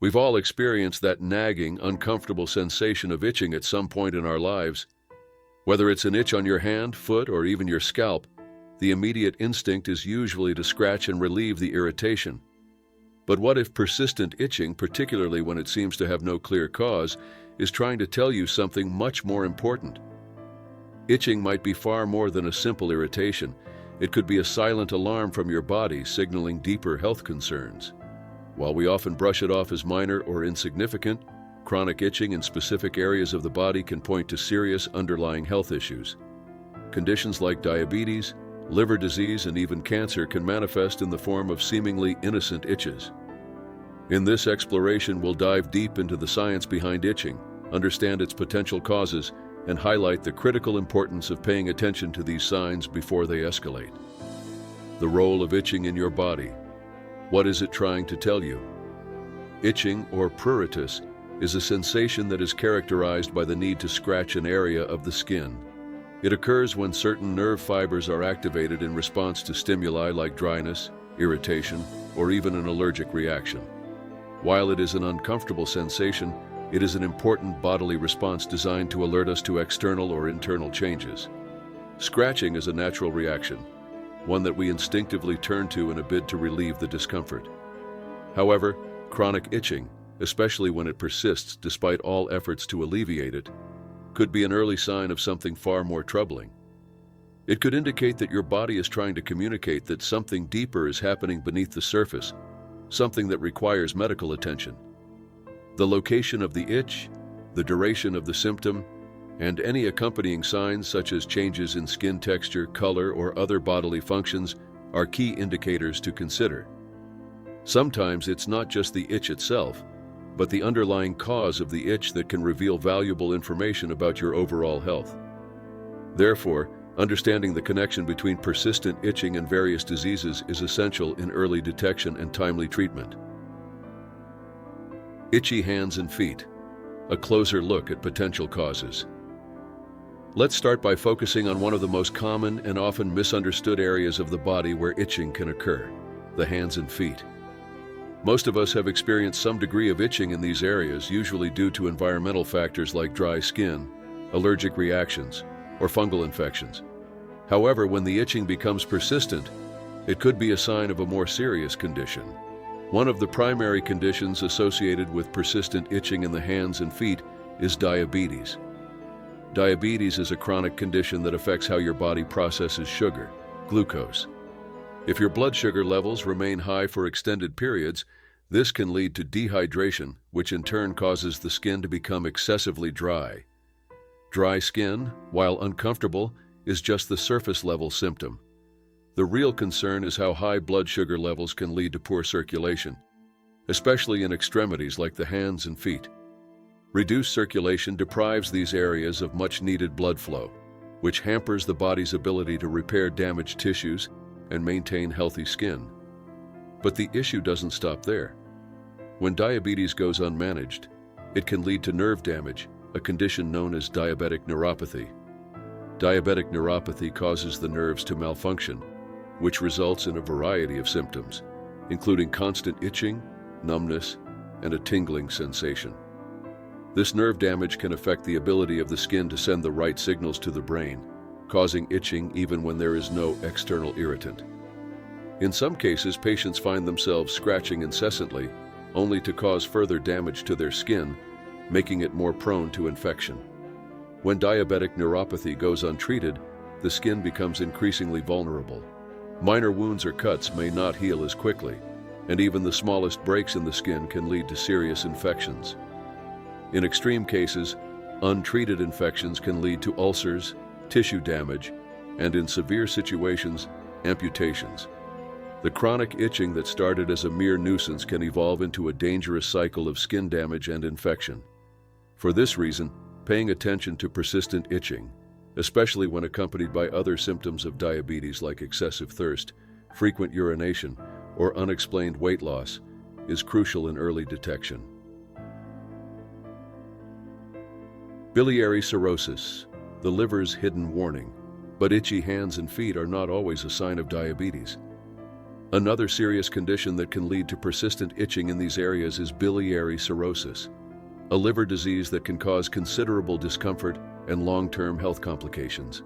We've all experienced that nagging, uncomfortable sensation of itching at some point in our lives. Whether it's an itch on your hand, foot, or even your scalp, the immediate instinct is usually to scratch and relieve the irritation. But what if persistent itching, particularly when it seems to have no clear cause, is trying to tell you something much more important? Itching might be far more than a simple irritation. It could be a silent alarm from your body signaling deeper health concerns. While we often brush it off as minor or insignificant, chronic itching in specific areas of the body can point to serious underlying health issues. Conditions like diabetes, liver disease, and even cancer can manifest in the form of seemingly innocent itches. In this exploration, we'll dive deep into the science behind itching, understand its potential causes, and highlight the critical importance of paying attention to these signs before they escalate. The role of itching in your body. What is it trying to tell you? Itching, or pruritus, is a sensation that is characterized by the need to scratch an area of the skin. It occurs when certain nerve fibers are activated in response to stimuli like dryness, irritation, or even an allergic reaction. While it is an uncomfortable sensation, it is an important bodily response designed to alert us to external or internal changes. Scratching is a natural reaction, one that we instinctively turn to in a bid to relieve the discomfort. However, chronic itching, especially when it persists despite all efforts to alleviate it, could be an early sign of something far more troubling. It could indicate that your body is trying to communicate that something deeper is happening beneath the surface, something that requires medical attention. The location of the itch, the duration of the symptom, and any accompanying signs such as changes in skin texture, color, or other bodily functions are key indicators to consider. Sometimes it's not just the itch itself, but the underlying cause of the itch that can reveal valuable information about your overall health. Therefore, understanding the connection between persistent itching and various diseases is essential in early detection and timely treatment. Itchy hands and feet. A closer look at potential causes. Let's start by focusing on one of the most common and often misunderstood areas of the body where itching can occur: the hands and feet. Most of us have experienced some degree of itching in these areas, usually due to environmental factors like dry skin, allergic reactions, or fungal infections. However, when the itching becomes persistent, it could be a sign of a more serious condition. One of the primary conditions associated with persistent itching in the hands and feet is diabetes. Diabetes is a chronic condition that affects how your body processes sugar, glucose. If your blood sugar levels remain high for extended periods, this can lead to dehydration, which in turn causes the skin to become excessively dry. Dry skin, while uncomfortable, is just the surface-level symptom. The real concern is how high blood sugar levels can lead to poor circulation, especially in extremities like the hands and feet. Reduced circulation deprives these areas of much-needed blood flow, which hampers the body's ability to repair damaged tissues and maintain healthy skin. But the issue doesn't stop there. When diabetes goes unmanaged, it can lead to nerve damage, a condition known as diabetic neuropathy. Diabetic neuropathy causes the nerves to malfunction, which results in a variety of symptoms, including constant itching, numbness, and a tingling sensation. This nerve damage can affect the ability of the skin to send the right signals to the brain, causing itching even when there is no external irritant. In some cases, patients find themselves scratching incessantly, only to cause further damage to their skin, making it more prone to infection. When diabetic neuropathy goes untreated, the skin becomes increasingly vulnerable. Minor wounds or cuts may not heal as quickly, and even the smallest breaks in the skin can lead to serious infections. In extreme cases, untreated infections can lead to ulcers, tissue damage, and in severe situations, amputations. The chronic itching that started as a mere nuisance can evolve into a dangerous cycle of skin damage and infection. For this reason, paying attention to persistent itching, especially when accompanied by other symptoms of diabetes like excessive thirst, frequent urination, or unexplained weight loss, is crucial in early detection. Biliary cirrhosis, the liver's hidden warning, but itchy hands and feet are not always a sign of diabetes. Another serious condition that can lead to persistent itching in these areas is biliary cirrhosis, a liver disease that can cause considerable discomfort and long-term health complications.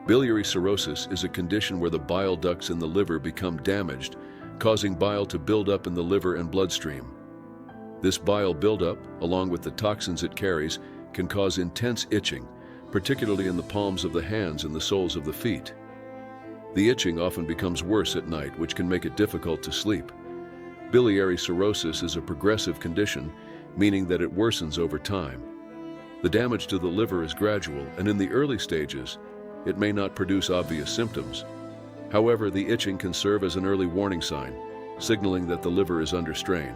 Biliary cirrhosis is a condition where the bile ducts in the liver become damaged, causing bile to build up in the liver and bloodstream. This bile buildup, along with the toxins it carries, can cause intense itching, particularly in the palms of the hands and the soles of the feet. The itching often becomes worse at night, which can make it difficult to sleep. Biliary cirrhosis is a progressive condition, meaning that it worsens over time. The damage to the liver is gradual, and in the early stages, it may not produce obvious symptoms. However, the itching can serve as an early warning sign, signaling that the liver is under strain.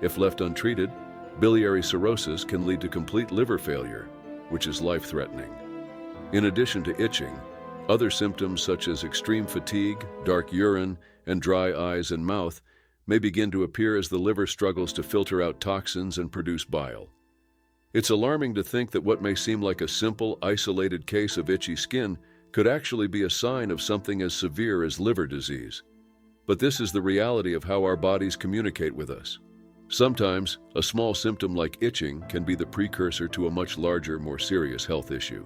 If left untreated, biliary cirrhosis can lead to complete liver failure, which is life-threatening. In addition to itching, other symptoms such as extreme fatigue, dark urine, and dry eyes and mouth may begin to appear as the liver struggles to filter out toxins and produce bile. It's alarming to think that what may seem like a simple, isolated case of itchy skin could actually be a sign of something as severe as liver disease. But this is the reality of how our bodies communicate with us. Sometimes, a small symptom like itching can be the precursor to a much larger, more serious health issue.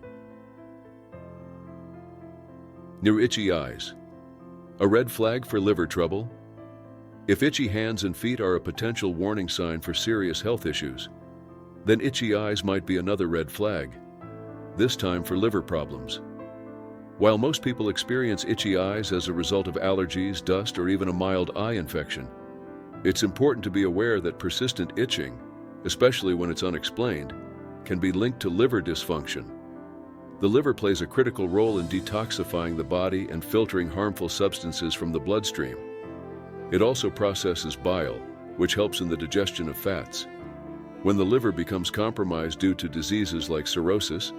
Near itchy eyes. A red flag for liver trouble? If itchy hands and feet are a potential warning sign for serious health issues, then itchy eyes might be another red flag, this time for liver problems. While most people experience itchy eyes as a result of allergies, dust, or even a mild eye infection, it's important to be aware that persistent itching, especially when it's unexplained, can be linked to liver dysfunction. The liver plays a critical role in detoxifying the body and filtering harmful substances from the bloodstream. It also processes bile, which helps in the digestion of fats. When the liver becomes compromised due to diseases like cirrhosis,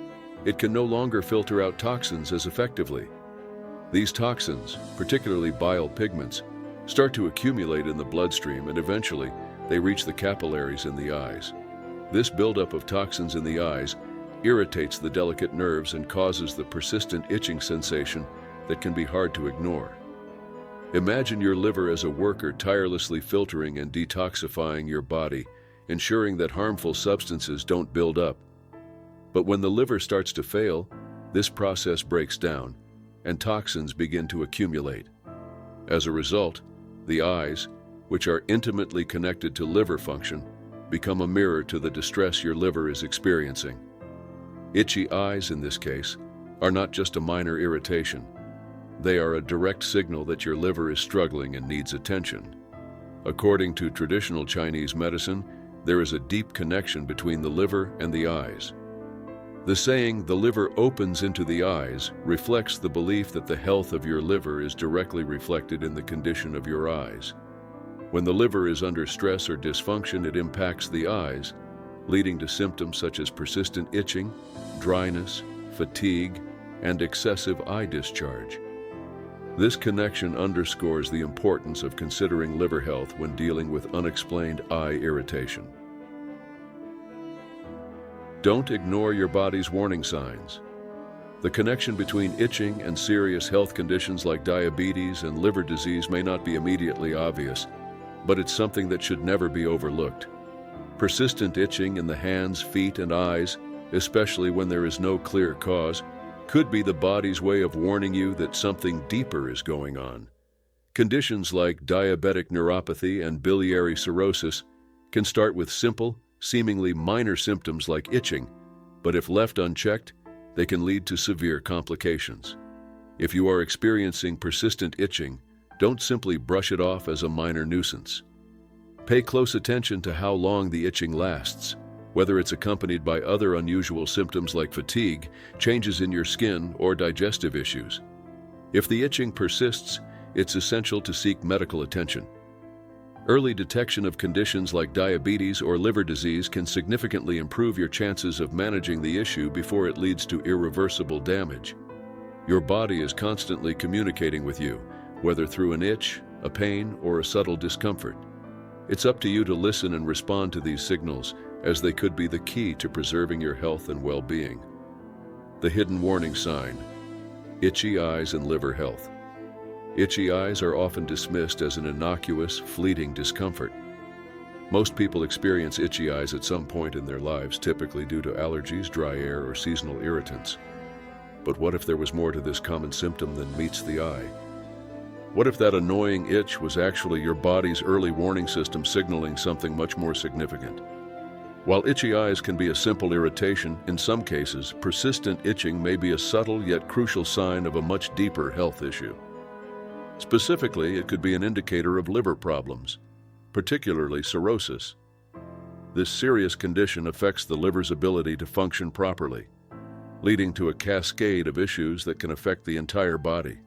it can no longer filter out toxins as effectively. These toxins, particularly bile pigments, start to accumulate in the bloodstream, and eventually they reach the capillaries in the eyes. This buildup of toxins in the eyes irritates the delicate nerves and causes the persistent itching sensation that can be hard to ignore. Imagine your liver as a worker tirelessly filtering and detoxifying your body, ensuring that harmful substances don't build up. But when the liver starts to fail, this process breaks down, and toxins begin to accumulate. As a result, the eyes, which are intimately connected to liver function, become a mirror to the distress your liver is experiencing. Itchy eyes, in this case, are not just a minor irritation. They are a direct signal that your liver is struggling and needs attention. According to traditional Chinese medicine, there is a deep connection between the liver and the eyes. The saying, "the liver opens into the eyes," reflects the belief that the health of your liver is directly reflected in the condition of your eyes. When the liver is under stress or dysfunction, it impacts the eyes, leading to symptoms such as persistent itching, dryness, fatigue, and excessive eye discharge. This connection underscores the importance of considering liver health when dealing with unexplained eye irritation. Don't ignore your body's warning signs. The connection between itching and serious health conditions like diabetes and liver disease may not be immediately obvious, but it's something that should never be overlooked. Persistent itching in the hands, feet, and eyes, especially when there is no clear cause, could be the body's way of warning you that something deeper is going on. Conditions like diabetic neuropathy and biliary cirrhosis can start with simple, seemingly minor symptoms like itching, but if left unchecked, they can lead to severe complications. If you are experiencing persistent itching, don't simply brush it off as a minor nuisance. Pay close attention to how long the itching lasts, whether it's accompanied by other unusual symptoms like fatigue, changes in your skin, or digestive issues. If the itching persists, it's essential to seek medical attention. Early detection of conditions like diabetes or liver disease can significantly improve your chances of managing the issue before it leads to irreversible damage. Your body is constantly communicating with you, whether through an itch, a pain, or a subtle discomfort. It's up to you to listen and respond to these signals, as they could be the key to preserving your health and well-being. The hidden warning sign: itchy eyes and liver health. Itchy eyes are often dismissed as an innocuous, fleeting discomfort. Most people experience itchy eyes at some point in their lives, typically due to allergies, dry air, or seasonal irritants. But what if there was more to this common symptom than meets the eye? What if that annoying itch was actually your body's early warning system signaling something much more significant? While itchy eyes can be a simple irritation, in some cases, persistent itching may be a subtle yet crucial sign of a much deeper health issue. Specifically, it could be an indicator of liver problems, particularly cirrhosis. This serious condition affects the liver's ability to function properly, leading to a cascade of issues that can affect the entire body.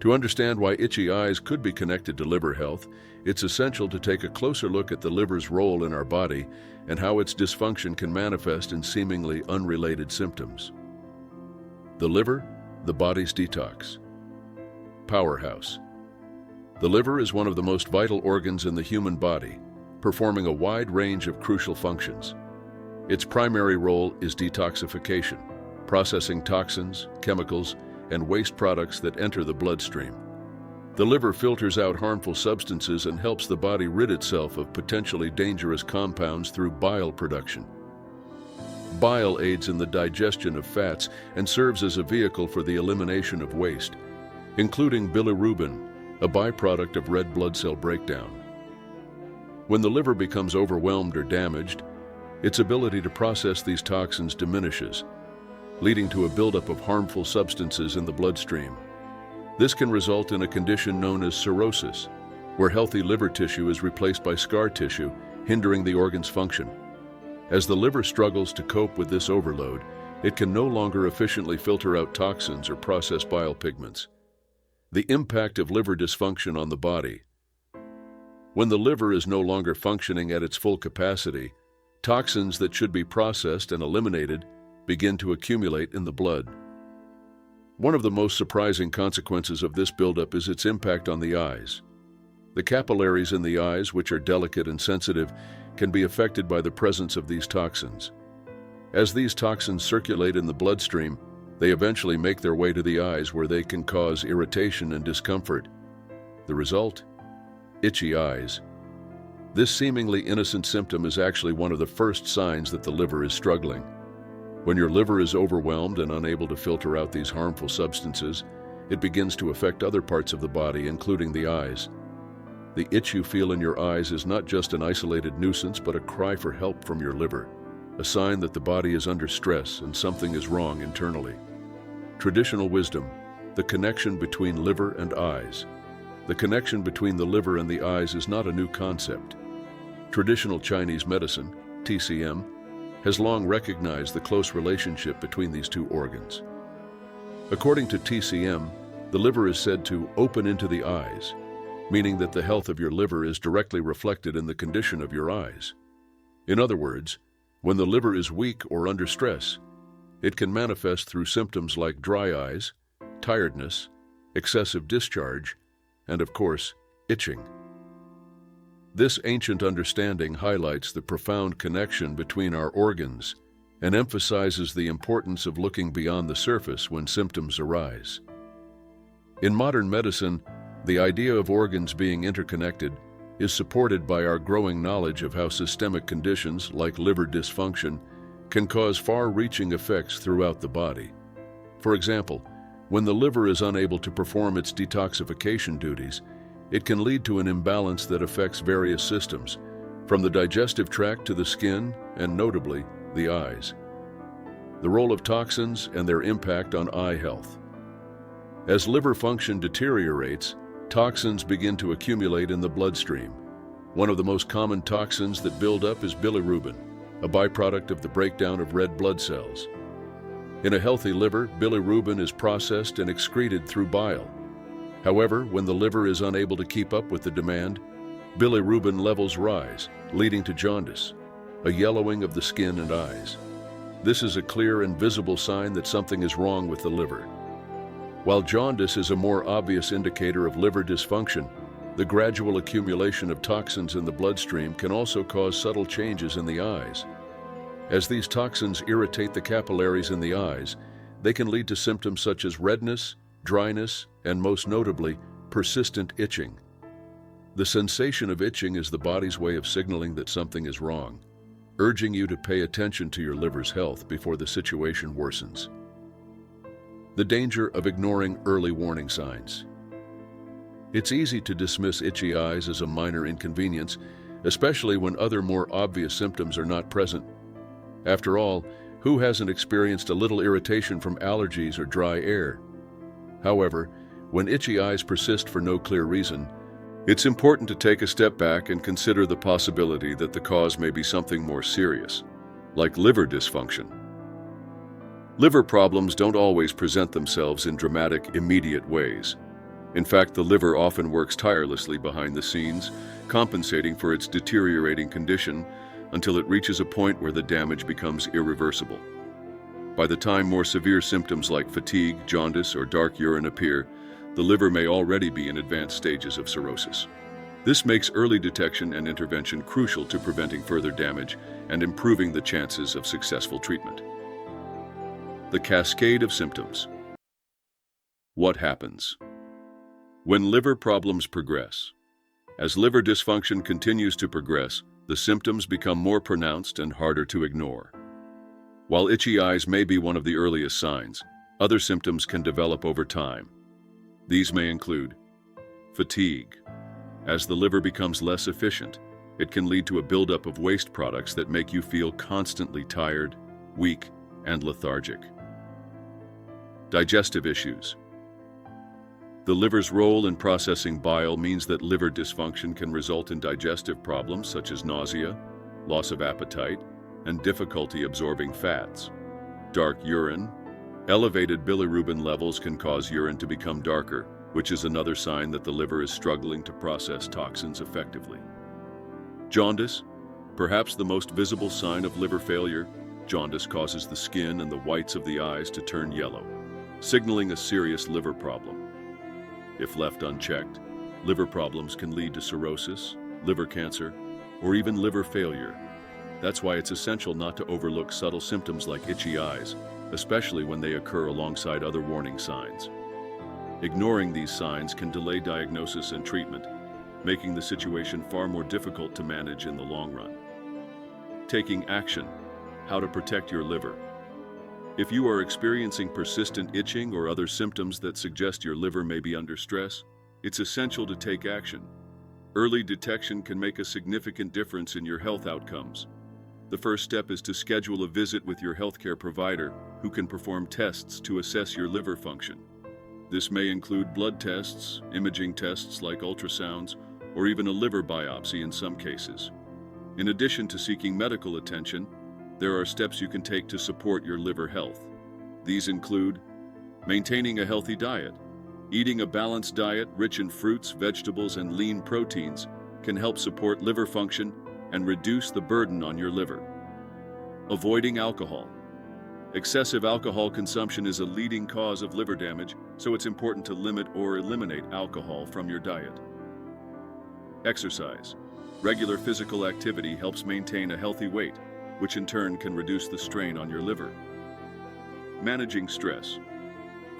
To understand why itchy eyes could be connected to liver health, it's essential to take a closer look at the liver's role in our body and how its dysfunction can manifest in seemingly unrelated symptoms. The liver, the body's detox. Powerhouse. The liver is one of the most vital organs in the human body, performing a wide range of crucial functions. Its primary role is detoxification, processing toxins, chemicals, and waste products that enter the bloodstream. The liver filters out harmful substances and helps the body rid itself of potentially dangerous compounds through bile production. Bile aids in the digestion of fats and serves as a vehicle for the elimination of waste, including bilirubin, a byproduct of red blood cell breakdown. When the liver becomes overwhelmed or damaged, its ability to process these toxins diminishes, leading to a buildup of harmful substances in the bloodstream. This can result in a condition known as cirrhosis, where healthy liver tissue is replaced by scar tissue, hindering the organ's function. As the liver struggles to cope with this overload, it can no longer efficiently filter out toxins or process bile pigments. The impact of liver dysfunction on the body. When the liver is no longer functioning at its full capacity, toxins that should be processed and eliminated begin to accumulate in the blood. One of the most surprising consequences of this buildup is its impact on the eyes. The capillaries in the eyes, which are delicate and sensitive, can be affected by the presence of these toxins. As these toxins circulate in the bloodstream, they eventually make their way to the eyes, where they can cause irritation and discomfort. The result? Itchy eyes. This seemingly innocent symptom is actually one of the first signs that the liver is struggling. When your liver is overwhelmed and unable to filter out these harmful substances, it begins to affect other parts of the body, including the eyes. The itch you feel in your eyes is not just an isolated nuisance, but a cry for help from your liver, a sign that the body is under stress and something is wrong internally. Traditional wisdom, the connection between liver and eyes. The connection between the liver and the eyes is not a new concept. Traditional Chinese medicine, TCM, has long recognized the close relationship between these two organs. According to TCM, the liver is said to open into the eyes, meaning that the health of your liver is directly reflected in the condition of your eyes. In other words, when the liver is weak or under stress, it can manifest through symptoms like dry eyes, tiredness, excessive discharge, and of course, itching. This ancient understanding highlights the profound connection between our organs and emphasizes the importance of looking beyond the surface when symptoms arise. In modern medicine, the idea of organs being interconnected is supported by our growing knowledge of how systemic conditions like liver dysfunction can cause far-reaching effects throughout the body. For example, when the liver is unable to perform its detoxification duties, it can lead to an imbalance that affects various systems, from the digestive tract to the skin and, notably, the eyes. The role of toxins and their impact on eye health. As liver function deteriorates, toxins begin to accumulate in the bloodstream. One of the most common toxins that build up is bilirubin, a byproduct of the breakdown of red blood cells. In a healthy liver, bilirubin is processed and excreted through bile. However, when the liver is unable to keep up with the demand, bilirubin levels rise, leading to jaundice, a yellowing of the skin and eyes. This is a clear and visible sign that something is wrong with the liver. While jaundice is a more obvious indicator of liver dysfunction, the gradual accumulation of toxins in the bloodstream can also cause subtle changes in the eyes. As these toxins irritate the capillaries in the eyes, they can lead to symptoms such as redness, dryness, and most notably, persistent itching. The sensation of itching is the body's way of signaling that something is wrong, urging you to pay attention to your liver's health before the situation worsens. The danger of ignoring early warning signs. It's easy to dismiss itchy eyes as a minor inconvenience, especially when other more obvious symptoms are not present. After all, who hasn't experienced a little irritation from allergies or dry air? However, when itchy eyes persist for no clear reason, it's important to take a step back and consider the possibility that the cause may be something more serious, like liver dysfunction. Liver problems don't always present themselves in dramatic, immediate ways. In fact, the liver often works tirelessly behind the scenes, compensating for its deteriorating condition until it reaches a point where the damage becomes irreversible. By the time more severe symptoms like fatigue, jaundice, or dark urine appear, the liver may already be in advanced stages of cirrhosis. This makes early detection and intervention crucial to preventing further damage and improving the chances of successful treatment. The cascade of symptoms. What happens? When liver problems progress. As liver dysfunction continues to progress, the symptoms become more pronounced and harder to ignore. While itchy eyes may be one of the earliest signs, other symptoms can develop over time. These may include fatigue. As the liver becomes less efficient, it can lead to a buildup of waste products that make you feel constantly tired, weak, and lethargic. Digestive issues. The liver's role in processing bile means that liver dysfunction can result in digestive problems such as nausea, loss of appetite, and difficulty absorbing fats. Dark urine. Elevated bilirubin levels can cause urine to become darker, which is another sign that the liver is struggling to process toxins effectively. Jaundice. Perhaps the most visible sign of liver failure, jaundice causes the skin and the whites of the eyes to turn yellow, signaling a serious liver problem. If left unchecked, liver problems can lead to cirrhosis, liver cancer, or even liver failure. That's why it's essential not to overlook subtle symptoms like itchy eyes, especially when they occur alongside other warning signs. Ignoring these signs can delay diagnosis and treatment, making the situation far more difficult to manage in the long run. Taking action. How to protect your liver. If you are experiencing persistent itching or other symptoms that suggest your liver may be under stress, it's essential to take action. Early detection can make a significant difference in your health outcomes. The first step is to schedule a visit with your healthcare provider, who can perform tests to assess your liver function. This may include blood tests, imaging tests like ultrasounds, or even a liver biopsy in some cases. In addition to seeking medical attention, there are steps you can take to support your liver health. These include maintaining a healthy diet. Eating a balanced diet rich in fruits, vegetables, and lean proteins can help support liver function and reduce the burden on your liver. Avoiding alcohol. Excessive alcohol consumption is a leading cause of liver damage, so it's important to limit or eliminate alcohol from your diet. Exercise. Regular physical activity helps maintain a healthy weight, which in turn can reduce the strain on your liver. Managing stress.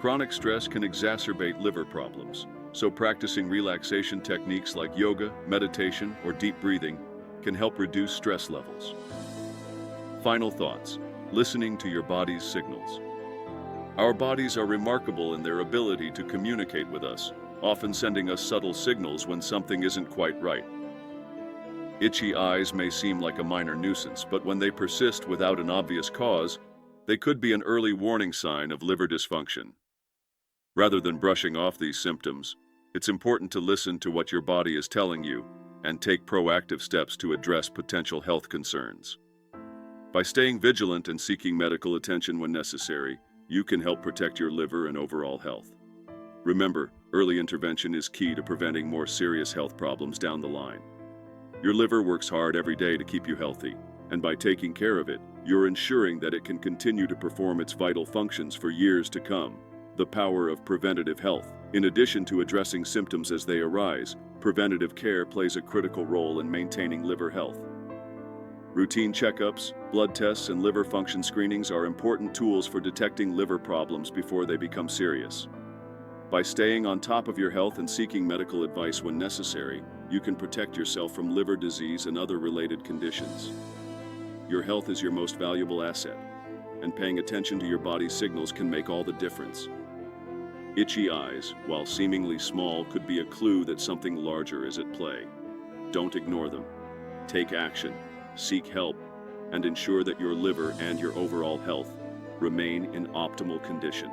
Chronic stress can exacerbate liver problems, so practicing relaxation techniques like yoga, meditation, or deep breathing can help reduce stress levels. Final thoughts. Listening to your body's signals. Our bodies are remarkable in their ability to communicate with us, often sending us subtle signals when something isn't quite right. Itchy eyes may seem like a minor nuisance, but when they persist without an obvious cause, they could be an early warning sign of liver dysfunction. Rather than brushing off these symptoms, it's important to listen to what your body is telling you and take proactive steps to address potential health concerns. By staying vigilant and seeking medical attention when necessary, you can help protect your liver and overall health. Remember, early intervention is key to preventing more serious health problems down the line. Your liver works hard every day to keep you healthy, and by taking care of it, you're ensuring that it can continue to perform its vital functions for years to come. The power of preventative health. In addition to addressing symptoms as they arise, preventative care plays a critical role in maintaining liver health. Routine checkups, blood tests, and liver function screenings are important tools for detecting liver problems before they become serious. By staying on top of your health and seeking medical advice when necessary, you can protect yourself from liver disease and other related conditions. Your health is your most valuable asset, and paying attention to your body's signals can make all the difference. Itchy eyes, while seemingly small, could be a clue that something larger is at play. Don't ignore them. Take action, seek help, and ensure that your liver and your overall health remain in optimal condition.